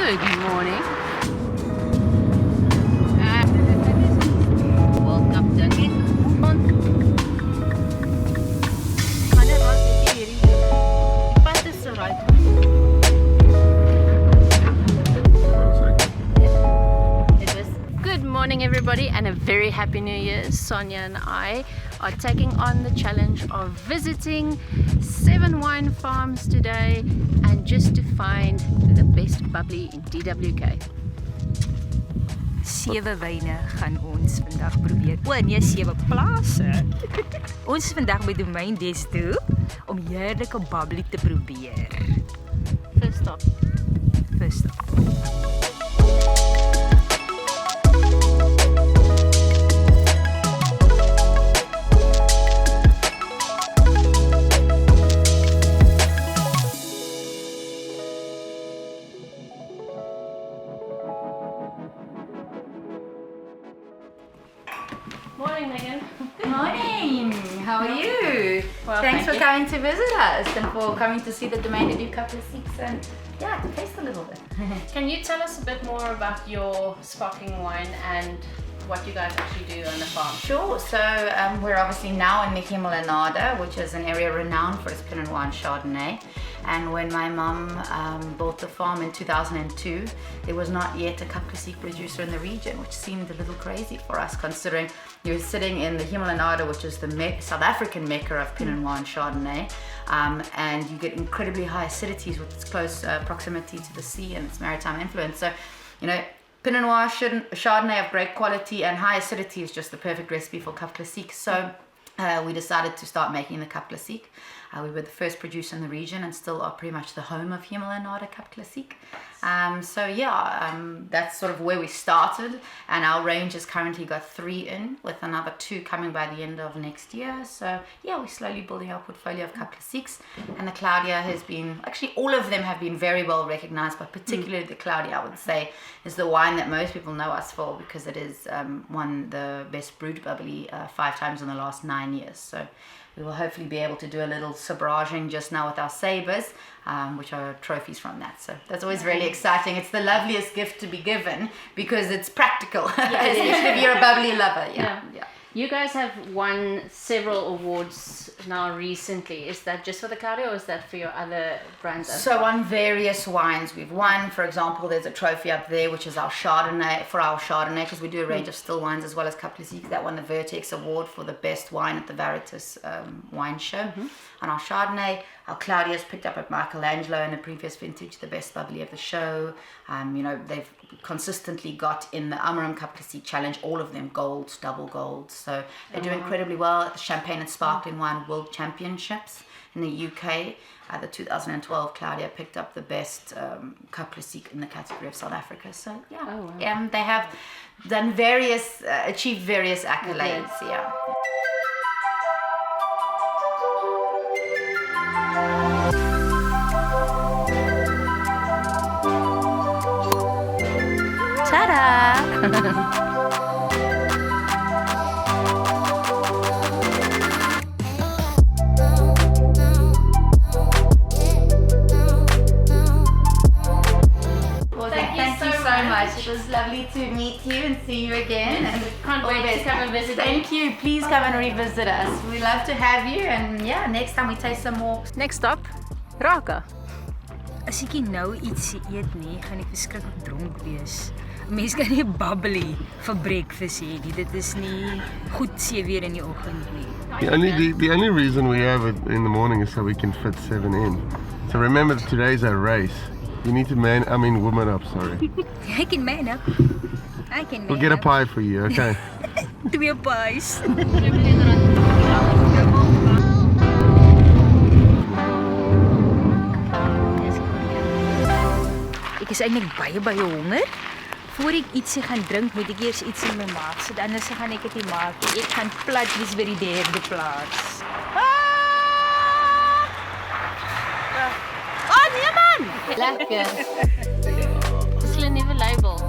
Good morning. Welcome Duncan. Good morning everybody and a very happy new year. Sonia and I are taking on the challenge of visiting 7 wine farms today and just to find the best bubbly in DWK. 7 wyne gaan ons vandag probeer. O nee, 7 plase. Ons is vandag by Domein Desto om heerlike bubbly te probeer. First stop. Morning, Megan. Good morning. How are you? Well, Thanks thank for you. coming to visit us and for coming to see the Domain to do a couple of seats and yeah, to taste a little bit. Can you tell us a bit more about your sparkling wine and what you guys actually do on the farm? Sure. So we're obviously now in the Tada, which is an area renowned for its Pinot Noir and Chardonnay. And when my mum bought the farm in 2002, there was not yet a Cup Classique producer in the region, which seemed a little crazy for us considering you're sitting in the Tada, which is the South African mecca of Pinot Noir and Chardonnay, and you get incredibly high acidities with its close proximity to the sea and its maritime influence. So, you know, Pinot Noir, Chardonnay of great quality and high acidity is just the perfect recipe for Cup Classique. So we decided to start making the Cup Classique. We were the first producer in the region and still are pretty much the home of Tada Cup Classique. That's sort of where we started, and our range has currently got 3 in, with another 2 coming by the end of next year. So yeah, we're slowly building our portfolio of Cup Classiques, and the Claudia has been, actually all of them have been very well recognized, but particularly the Claudia, I would say, is the wine that most people know us for, because it is won the best brewed bubbly 5 times in the last 9 years. So we will hopefully be able to do a little sabraging just now with our sabers, which are trophies from that. So that's always really exciting. It's the loveliest gift to be given because it's practical, especially if you're a bubbly lover. Yeah. You guys have won several awards now recently. Is that just for the Claudia or is that for your other brands as well? So on various wines we've won. For example, there's a trophy up there which is our Chardonnay, because we do a range of still wines as well as Cup Classique. That won the Vertex Award for the best wine at the Veritas wine show. And our Chardonnay, our Claudia's picked up at Michelangelo in the previous vintage, the best bubbly of the show. You know, they've consistently got in the Amarum Cup Classique Challenge, all of them golds, double golds. So they do incredibly well at the Champagne and Sparkling Wine World Championships in the UK. The 2012 Claudia picked up the best Cup Classique in the category of South Africa. So yeah, they have done achieved various accolades. Yeah. Tada! Thank you so much. It was lovely to meet you and see you again. And Can't wait to come and visit. Thank you. Please come and revisit us. We love to have you. And yeah, next time we taste some more. Next stop, Raka. As ek nie nou iets eet nie, gaan ek verskriklik dronk wees. Mens kan nie bubbly vir breakfast hê nie. Dit is nie goed 7 uur in die oggend nie. The only reason we have it in the morning is so we can fit 7 in. So remember that today's our race. You need to woman up, sorry. I can man up. We'll get a pie for you, okay? 2 pies. Ek is eintlik baie honger. Voor ek ietsie gaan drink, moet ek eers iets in my maag sit. Anders gaan ek dit nie maak nie. Ek gaan plat wees by die 3de plaas. Oh nee man! Lekker. Dis hulle nuwe label.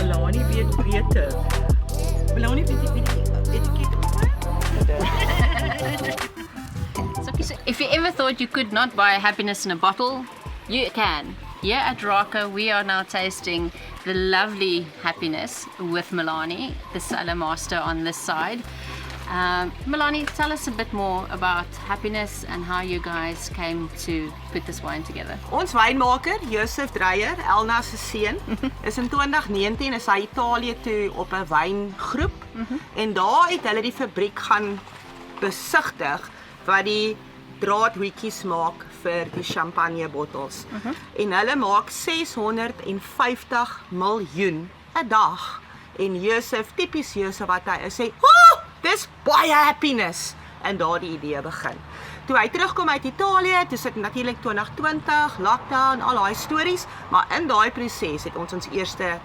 Melanie weet beter. Melanie weet die etiket. So if you ever thought you could not buy happiness in a bottle, you can. Here at Raka, we are now tasting the lovely happiness with Milani, the cellar master on this side. Milani, tell us a bit more about happiness and how you guys came to put this wine together. Ons wynmaker, Josef Dreyer, Elna se seun, is in 2019 is hy Italië toe op 'n wyngroep en daar het hulle die fabriek gaan besigtig wat die draadhoetjies maak vir die champagne bottels. En hulle maak 650 miljoen 'n dag. En Josef, tipies Josef wat hy is, sê, "Oh, dis baie happiness." En daar die idee begin. Toe hy terugkom uit Italië, toe sit natuurlik 2020, lockdown, al daai stories, maar in daai proses het ons ons eerste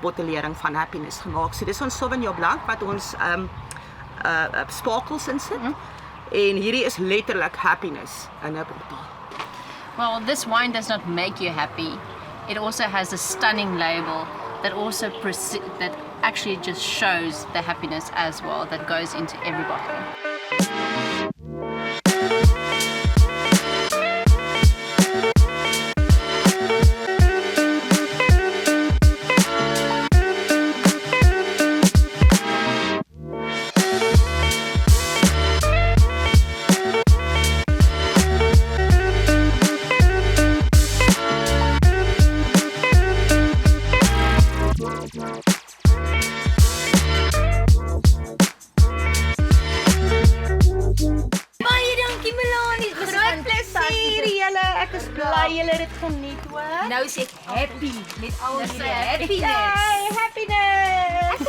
bottelering van happiness gemaak. So dis ons Sauvignon Blanc wat ons sparkles in sit. En hierdie is letterlik happiness in 'n bottel. Well, this wine does not make you happy. It also has a stunning label that also that actually just shows the happiness as well that goes into every bottle. Julle het dit geniet, hoor. Nou is ek happy met al Dis die so happiness. Happiness!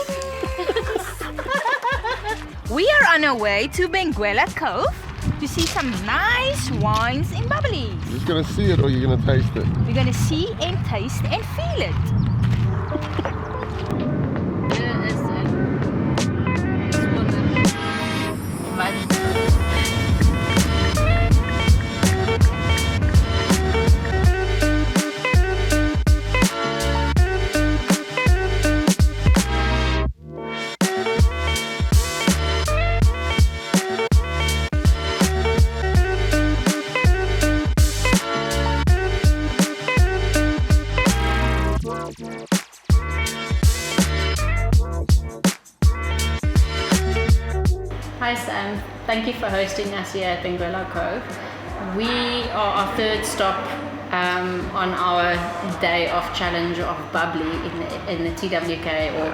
We are on our way to Benguela Cove to see some nice wines in Bubbly. You're just gonna see it or you're gonna taste it? We're going to see and taste and feel it. Dit is 'n wonder. Hi Sam, thank you for hosting us here at Benguela Cove. We are our third stop on our day of challenge of Bubbly in the TWK or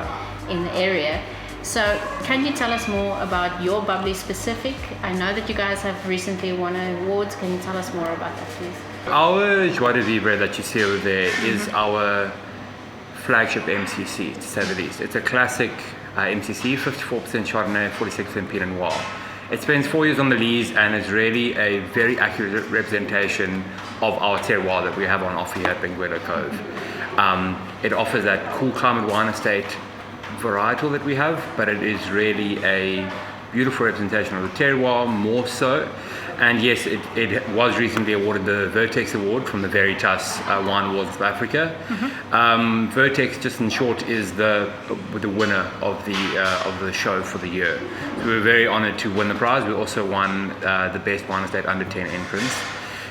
in the area. So can you tell us more about your Bubbly specific? I know that you guys have recently won awards. Can you tell us more about that, please? Our Joie de Vivre that you see over there is our flagship MCC, to say the least. It's a classic MCC, 54% Chardonnay, 46% Pinot Noir. It spends 4 years on the lees and is really a very accurate representation of our terroir that we have on offer here at Benguela Cove. It offers that cool climate wine estate varietal that we have, but it is really a beautiful representation of the terroir, more so. And yes, it was recently awarded the Vertex Award from the Veritas Wine Awards of South Africa. Vertex, just in short, is the winner of the show for the year. So we were very honoured to win the prize. We also won the best wine estate under 10 entrants.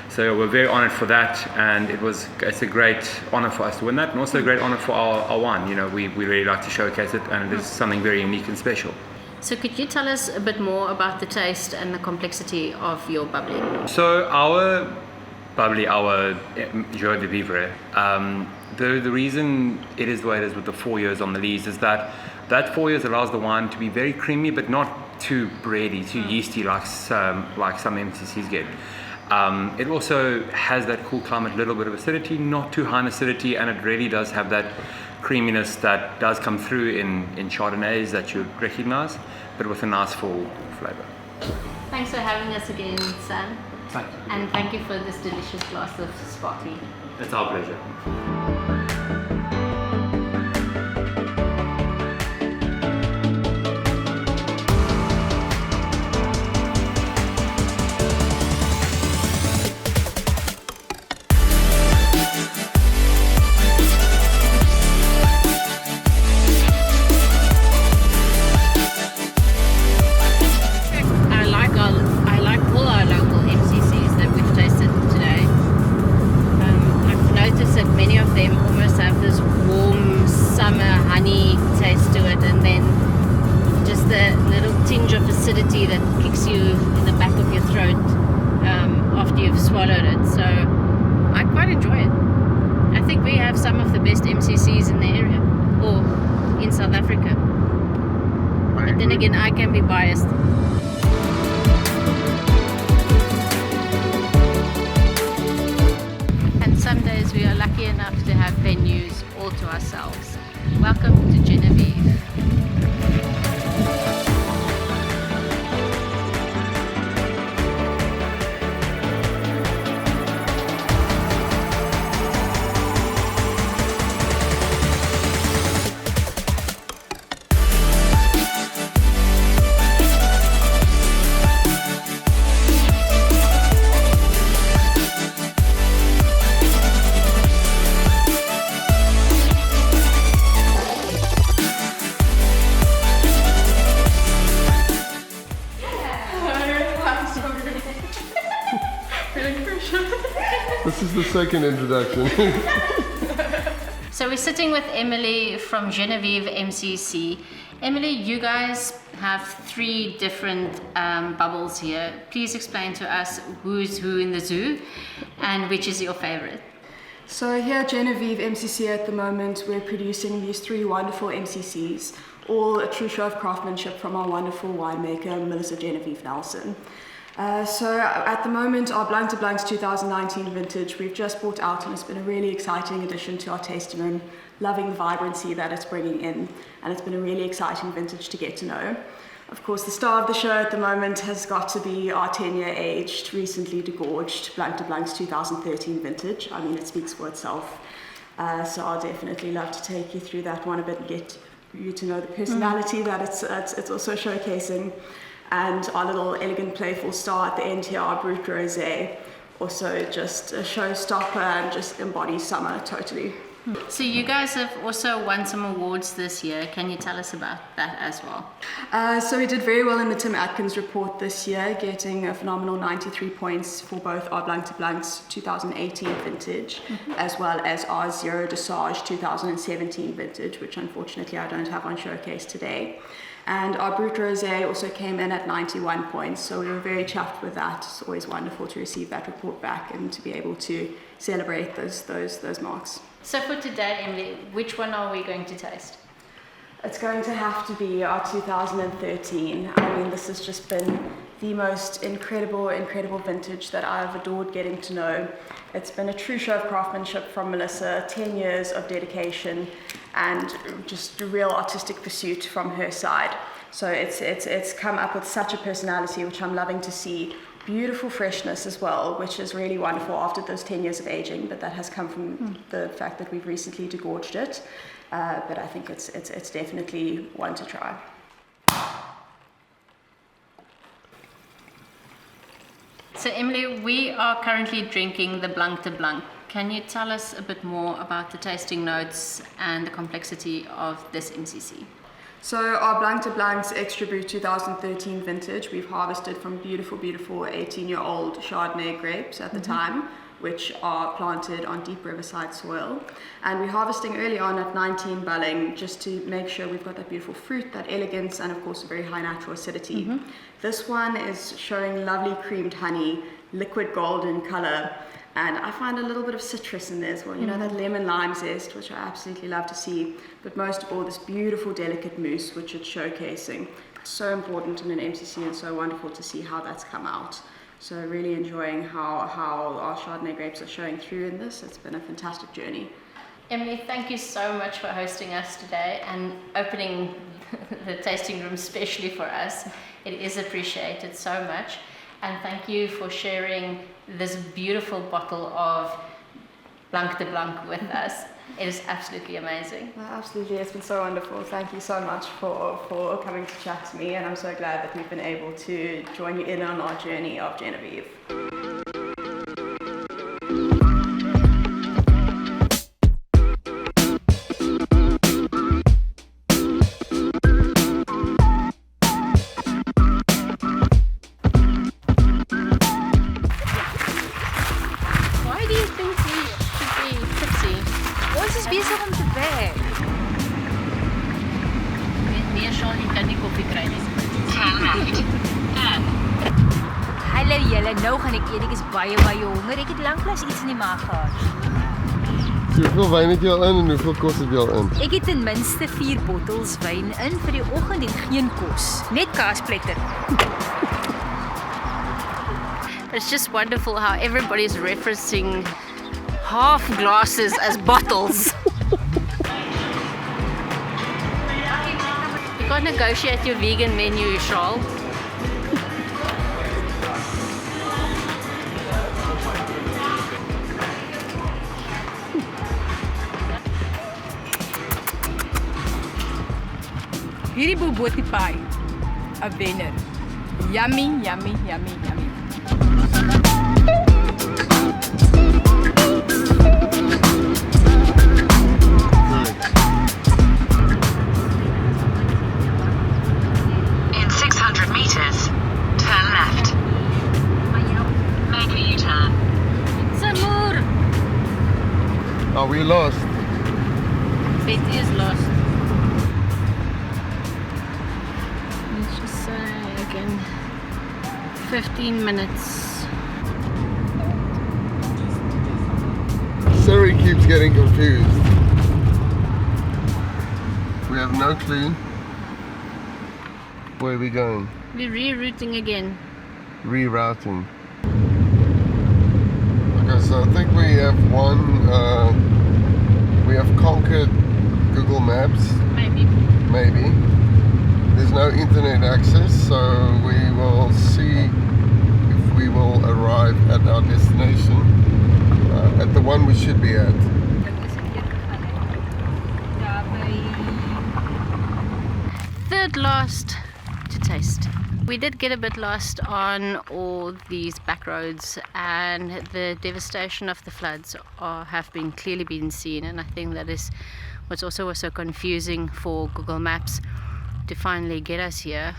So we're very honoured for that, and it's a great honour for us to win that, and also a great honour for our wine. You know, we really like to showcase it, and it is something very unique and special. So could you tell us a bit more about the taste and the complexity of your Bubbly? So our Bubbly, our Joie de Vivre, the reason it is the way it is with the 4 years on the lees is that 4 years allows the wine to be very creamy, but not too bready, too yeasty like some MCCs get. It also has that cool climate, little bit of acidity, not too high in acidity, and it really does have that creaminess that does come through in Chardonnays that you recognize, but with a nice full flavor. Thanks for having us again, Sam. Thank you. And thank you for this delicious glass of sparkling. It's our pleasure. I like all our local MCCs that we've tasted today. I've noticed it. So I quite enjoy it. I think we have some of the best MCCs in the area, or in South Africa. But then again, I can be biased. And some days we are lucky enough to have venues all to ourselves. Welcome to Genevieve. This is the second introduction. So we're sitting with Emily from Geneve MCC. Emily, you guys have 3 different bubbles here. Please explain to us who's who in the zoo and which is your favorite. So here at Geneve MCC at the moment, we're producing these 3 wonderful MCCs, all a true show of craftsmanship from our wonderful winemaker, Melissa Genevieve Nelson. So at the moment, our Blanc de Blancs 2019 vintage, we've just brought out, and it's been a really exciting addition to our tasting room, loving the vibrancy that it's bringing in, and it's been a really exciting vintage to get to know. Of course, the star of the show at the moment has got to be our 10-year aged, recently degorged Blanc de Blancs 2013 vintage. I mean, it speaks for itself. So I'll definitely love to take you through that one a bit and get you to know the personality that it's also showcasing. And our little elegant playful star at the end here, our Brut Rosé, also just a showstopper and just embodies summer totally. So you guys have also won some awards this year. Can you tell us about that as well? So we did very well in the Tim Atkins report this year, getting a phenomenal 93 points for both our Blanc de Blancs 2018 vintage, as well as our Zero Dosage 2017 vintage, which unfortunately I don't have on showcase today. And our Brut Rosé also came in at 91 points, so we were very chuffed with that. It's always wonderful to receive that report back and to be able to celebrate those marks. So for today, Emily, which one are we going to taste? It's going to have to be our 2013. I mean, this has just been the most incredible vintage that I've adored getting to know. It's been a true show of craftsmanship from Melissa, 10 years of dedication and just a real artistic pursuit from her side. So it's come up with such a personality, which I'm loving to see. Beautiful freshness as well, which is really wonderful after those 10 years of aging, but that has come from the fact that we've recently degorged it. But I think it's definitely one to try. So Emily, we are currently drinking the Blanc de Blanc. Can you tell us a bit more about the tasting notes and the complexity of this MCC? So our Blanc de Blancs Extra Brut 2013 vintage, we've harvested from beautiful 18-year-old Chardonnay grapes at the time, which are planted on deep riverside soil. And we're harvesting early on at 19 bulling just to make sure we've got that beautiful fruit, that elegance, and of course a very high natural acidity. This one is showing lovely creamed honey, liquid golden color, and I find a little bit of citrus in there as well, you know, that lemon lime zest, which I absolutely love to see. But most of all, this beautiful delicate mousse, which it's showcasing. So important in an MCC and so wonderful to see how that's come out. So really enjoying how our Chardonnay grapes are showing through in this. It's been a fantastic journey. Emily, thank you so much for hosting us today and opening the tasting room specially for us. It is appreciated so much. And thank you for sharing this beautiful bottle of Blanc de Blanc with us. It is absolutely amazing. Absolutely, it's been so wonderful. Thank you so much for coming to chat to me, and I'm so glad that we've been able to join you in on our journey of Genevieve. Why do you think we should be tipsy? Ons is besig om te werk. Nee, Sean, jy kan nie koffie kry nie. Hy Julle, nou gaan ek eet. Ek is baie honger. Ek het lanklaas iets in die maag gehad. So hoeveel wyn het jy al in en hoeveel kos het jy al in? Ek het ten minste 4 bottels wyn in vir die oggend en geen kos. Net kaaspletter. It's just wonderful how everybody's referencing half glasses as bottles. You can't negotiate your vegan menu, Charles. Hierdie bobotie pie, 'n wenner. Yummy, yummy, yummy, yummy. In 600 meters, turn left. Make a U-turn. Samur! Are we lost? Betty is lost. Let's just say again 15 minutes. Siri keeps getting confused. We have no clue where we're going. We're rerouting again. Rerouting. Okay, so I think we have we have conquered Google Maps, maybe. There's no internet access, so we will see if we will arrive at our destination, at the one we should be at. Third last to taste. We did get a bit lost on all these back roads, and the devastation of the floods have clearly been seen, and I think that is what's also was so confusing for Google Maps to finally get us here.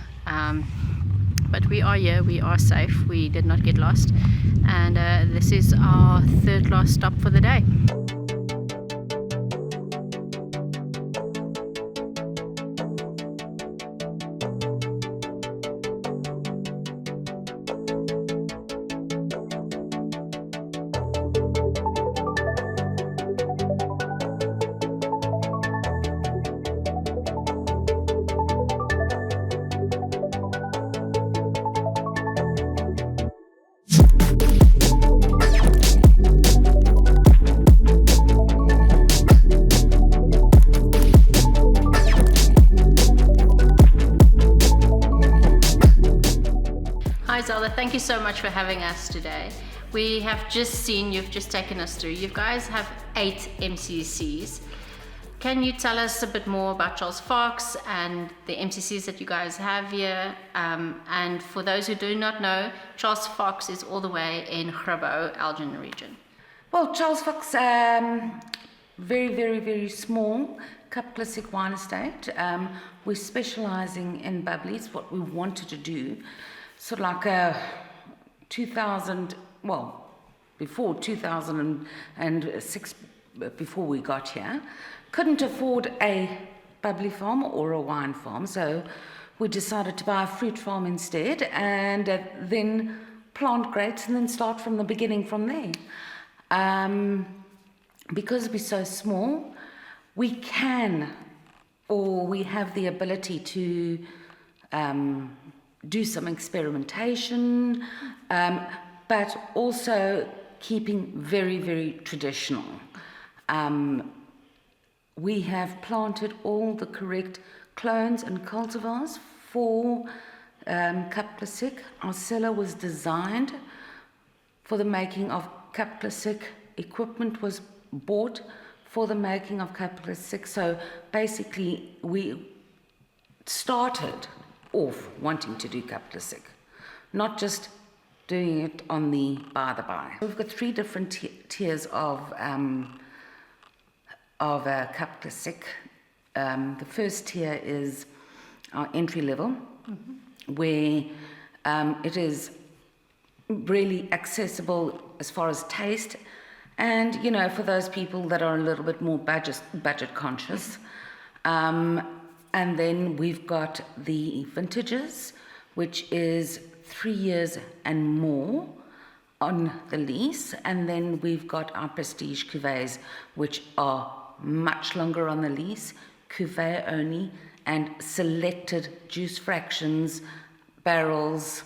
But we are here, we are safe, we did not get lost, and this is our third last stop for the day. Hi Zelda, thank you so much for having us today. We have just seen, you've just taken us through, you guys have 8 MCCs. Can you tell us a bit more about Charles Fox and the MCCs that you guys have here? And for those who do not know, Charles Fox is all the way in Grabo, Elgin region. Well, Charles Fox, very, very, very small Cup Classic wine estate. We're specialising in bubblies, what we wanted to do. Sort of like a 2000, well, before 2006, before we got here, couldn't afford a bubbly farm or a wine farm, so we decided to buy a fruit farm instead, and then plant grapes and then start from the beginning from there. Because we're so small, we can, or we have the ability to do some experimentation, but also keeping very, very traditional. We have planted all the correct clones and cultivars for Cup Classic. Our cellar was designed for the making of Cup Classic. Equipment was bought for the making of Cup Classic. So basically, we started off wanting to do Cup Classic, not just doing it on the by. We've got 3 different tiers of Cup Classic. The first tier is our entry level, where it is really accessible as far as taste, and you know, for those people that are a little bit more budget conscious. And then we've got the vintages, which is 3 years and more on the lease, and then we've got our prestige cuvées, which are much longer on the lease, cuvée only, and selected juice fractions, barrels,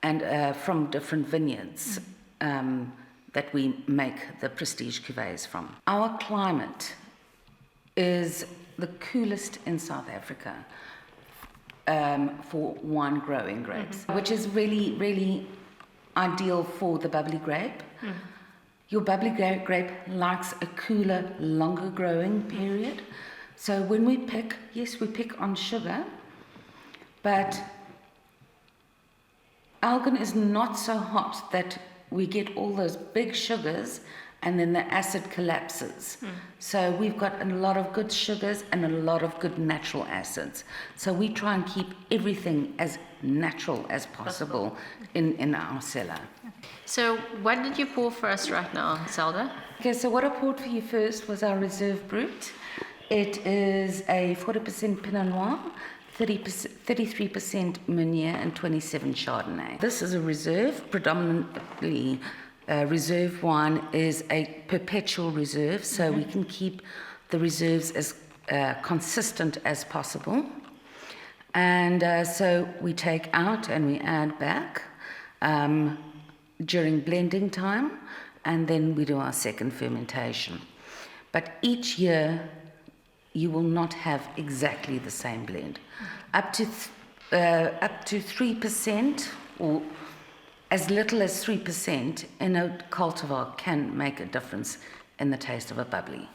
and from different vineyards that we make the prestige cuvées from. Our climate is the coolest in South Africa for wine growing grapes, which is really, really ideal for the bubbly grape. Your bubbly grape likes a cooler, longer growing period. So when we pick, yes, we pick on sugar, but Elgin is not so hot that we get all those big sugars and then the acid collapses. So we've got a lot of good sugars and a lot of good natural acids. So we try and keep everything as natural as possible in our cellar. So what did you pour for us right now, Zelda? Okay, so what I poured for you first was our Reserve Brut. It is a 40% Pinot Noir, 33% Meunier, and 27 Chardonnay. This is a reserve, predominantly reserve wine is a perpetual reserve, so we can keep the reserves as consistent as possible. And so we take out and we add back during blending time, and then we do our second fermentation. But each year, you will not have exactly the same blend. Up to 3% or as little as 3% in a cultivar can make a difference in the taste of a bubbly.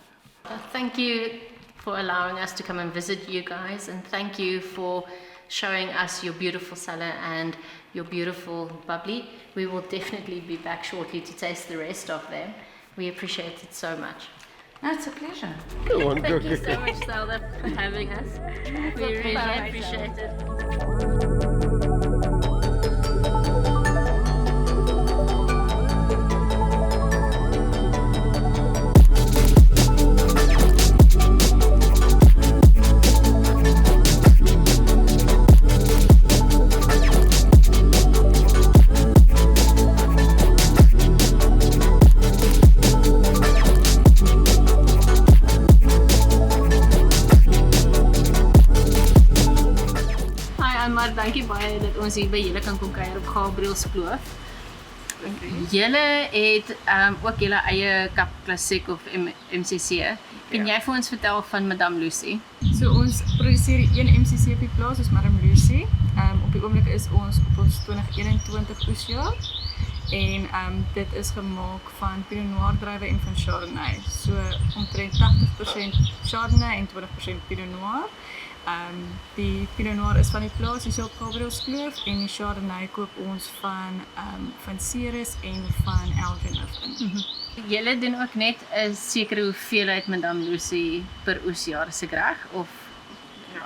Thank you for allowing us to come and visit you guys, and thank you for showing us your beautiful cellar and your beautiful bubbly. We will definitely be back shortly to taste the rest of them. We appreciate it so much. No, it's a pleasure. Go on, Thank you so much, Zelda, for having us. We really appreciate it. Maar dankie baie dat ons hier by julle kan kom kuier op Gabrielskloof. Julle het ook julle eie kap klassiek of MCC. Kan jy vir ons vertel van Madame Lucy? So ons produseer een MCC op die plaas, ons Madame Lucy. Op die oomblik is ons op ons 2021 oesjaar. En dit is gemaak van Pinot Noir druiwe en van Chardonnay. So omtrent 80% Chardonnay en 20% Pinot Noir. Die Pinot Noir is van die plaas hier op Gabrielskloof en die Chardonnay koop ons van Ceres en van Elgin in. Julle doen ook net 'n sekere hoeveelheid Madame Lucy per oesjaar, is ek reg? Of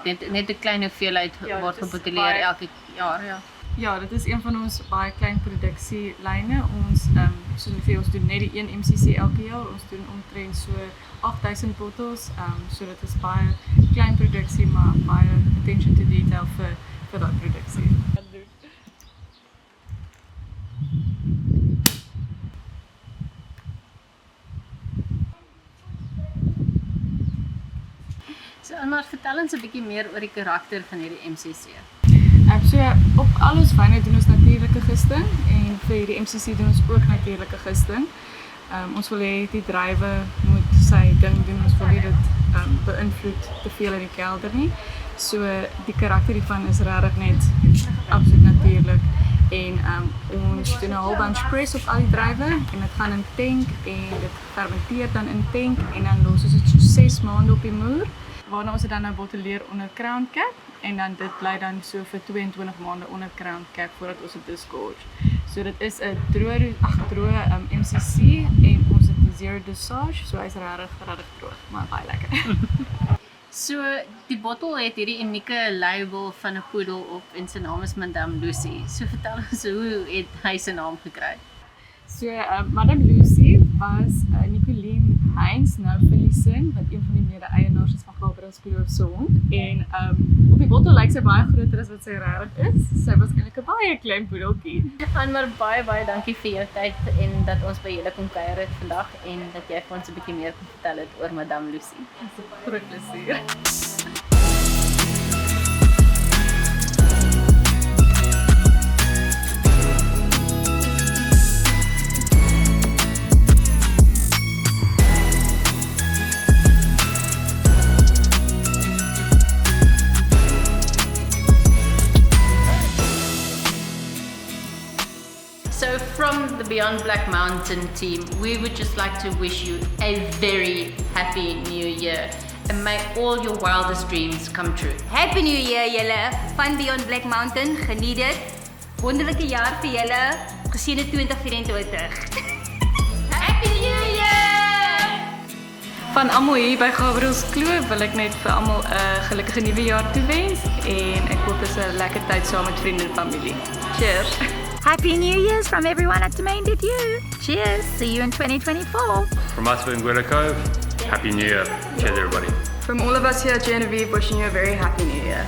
net 'n klein hoeveelheid word geboteleer elke jaar? Ja, dit is een van ons baie klein produksielyne. Ons soos ons doen net die een MCC elke jaar. Ons doen omtrent so 8000 bottels. So dit is baie klein produksie, maar baie attention to detail vir daai produksie. So, maar vertel ons 'n bietjie meer oor die karakter van hierdie MCC. So op al ons wyne doen ons natuurlike gisting en vir hierdie MCC doen ons ook natuurlike gisting. Ons wil hê die druiwe moet sy ding doen, ons wil nie dit beïnvloed te veel in die kelder nie. So die karakter hiervan is regtig net absoluut natuurlik. En ons doen 'n whole bunch press op al die druiwe en dit gaan in tank en dit fermenteer dan in tank en dan los ons dit so 6 maande op die moer. Waarna ons dit dan nou botteleer onder crown cap en dan dit bly dan so vir 22 maande onder crown cap voordat ons dit disgorge. So dit is 'n droë MCC en ons het 'n zero dosage, so hy's regtig droog, maar baie lekker. So die bottel het hierdie unieke label van 'n poedel op en sy naam is Madame Lucy. So vertel ons hoe het hy sy naam gekry? So Madame Lucy as Nicolien Heinz, nou Felicin, wat een van die mede-eienaars is van Gabriel's Kloof se hond. En op die bottel lyk sy baie groter as wat sy regtig is. Sy was eintlik 'n baie klein poedeltjie. En maar baie dankie vir jou tyd en dat ons by julle kon kuier het vandag en dat jy vir ons 'n bietjie meer kon vertel het oor Madame Lucy. Dit is 'n groot plesier. So from the Beyond Black Mountain team, we would just like to wish you a very happy new year and may all your wildest dreams come true. Happy New Year julle van Beyond Black Mountain. Geniet dit. Wonderlike jaar vir julle. Geseënde 2024. Happy New Year! Van almal hier by Gabriel's Kloof wil ek net vir almal 'n gelukkige nuwe jaar toewens en ek hoop dit is 'n lekker tyd saam met vriende en familie. Cheers. Happy New Year's from everyone at Domain Did You. Cheers. See you in 2024. From us in Gwilla Cove, Happy New Year. Cheers everybody. From all of us here at Genevieve, wishing you a very happy new year.